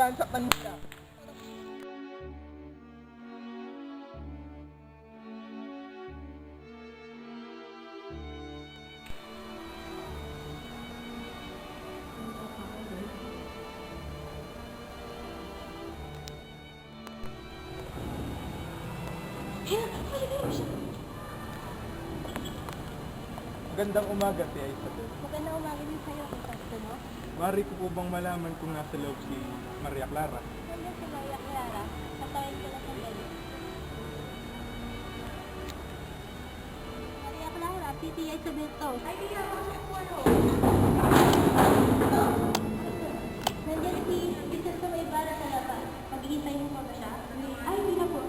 yan, saktan mo siya. Magandang umaga, Tia Isabel. Magandang umaga din sa'yo, Kapasto, no? Mari ko po bang malaman kung nasa loob si Maria Clara? Nandiyan si Maria Clara. Patayin ko lang ng galit. Maria Clara, si Tia Isabel to. Ay, di ako po ano. Nandiyan si Jesus sa may bara sa labas. Maghihintay mo ba siya? Ay, hindi na po.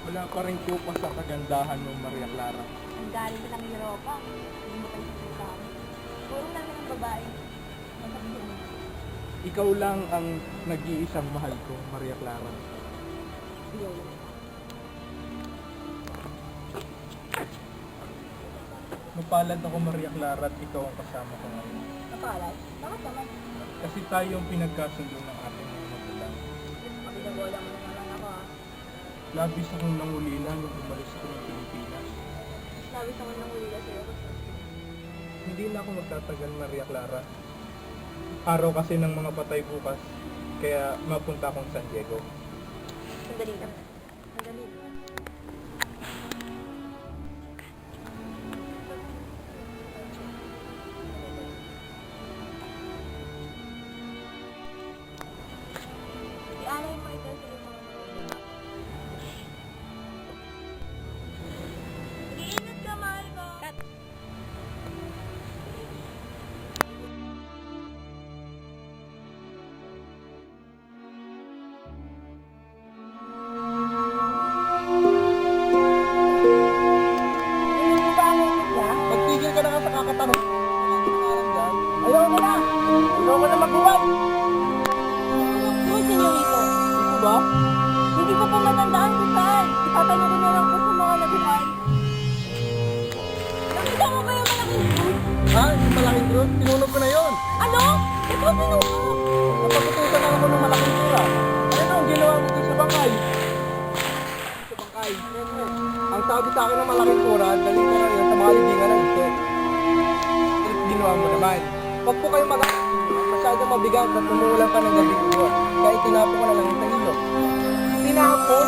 Wala pa rin kupas sa kagandahan ng Maria Clara. Ang galing ka ng Europa. Hindi mo kayo sa kami. Puro lang ng babae. Masabihin mo. Ikaw lang ang nag-iisang mahal ko, Maria Clara. Yo. Mapalad ako, Maria Clara, at ikaw ang kasama ko ngayon. Napalas? Bakit naman? Kasi tayo ang pinagkasundo ng ating mga magulang. Mabinabola mo naman ako ah. Labis akong nangulila nung umalis ko ng Pilipinas. Sabi sa mga nangulila sa'yo. Hindi na ako magtatagal, Maria Clara. Araw kasi ng mga patay bukas, kaya mapunta akong San Diego. Sandali lang. Sandali lang. Si Ana yung makita sa'yo mga nangulila. Mag-iingat ka, mahal ko! Cut! Magtigil ka na nga sa kakatanong. Ayaw ko na! Ayaw ko na magbuwag! Tuwag senyorito. Ito ba? Hindi ko po matandaan kung saan. Itatanong ko na lang po sa mga nabuhay. Nakita mo ba yung malaking fruit? Ha? Yung malaking truth? Tinunog ko na yon. Ano? Ito sinuko. Napagutusan ako ng malaking tira. Ano ang ginawa mo dun sa bangkay? Sa bangkay. Ang sabi sa akin ng malaking kura, dalhin ko ngayon sa mga libingan ng ito. Ginawa mo naman. Huwag po kayo masyadong mabigat at umuulan pa ng gabing uwan. Kaya itinapon ko na lang yung tahilo. Tinapon?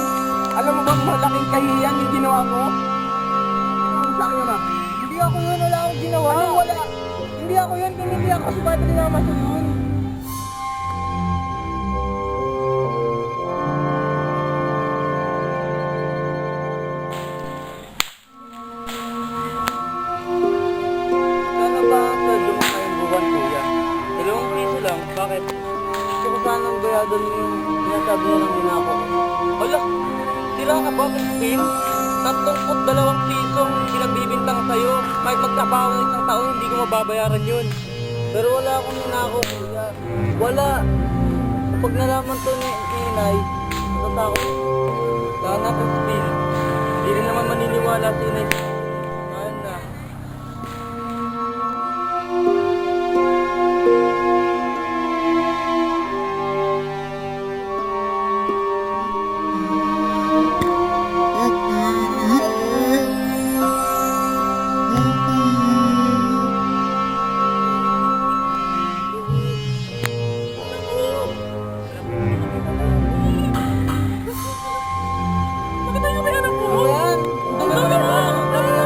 Alam mo bang malaking kahiyan yung ginawa ko? Ano sa akin naman? Hindi ako yun, wala akong ginawa. Ano wala? Hindi ako yun, kung hindi ako si Padre Namaso yun. Sana ba sa dumakayang buwan, kuya? 2 piso lang, bakit? Gusto ko sanang bayadon yung sinasabi niya ng ninako ko. Hala, tira ka ba, Crispin? 32 pisong pinagbibintang sa'yo. Kahit magtrabaho ng 1 taon, hindi ko mababayaran yun. Pero wala akong ninako, kuya. Wala. Kapag nalaman to ni inay, natatakot. Sana, Crispin. Hindi rin naman maniniwala si inay. Mahal na. Bakit tayo kami anak mo? Ayan! Ang dalawa naman!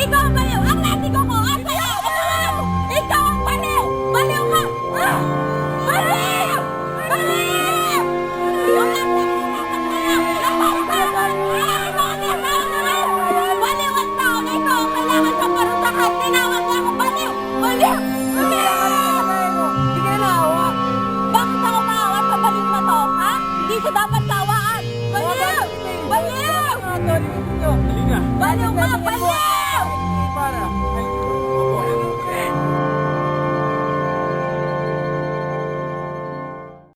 Ikaw ang baliw! Ang latiko ko! Ang sa'yo! Ikaw ang baliw! Baliw ka! Ah! Baliw! Baliw! Ang latiko ko ang sa'yo! Baliw ang tao na ito! Kailangan sa parusahan! Tinawag niya ako baliw! Baliw! Baliw! Sige na awa! Bakit ako maawa sa baliw na to? Ha? Hindi siya dapat tawaan! Baliw! Baliw! Dali nga. Baliw ka! Baliw!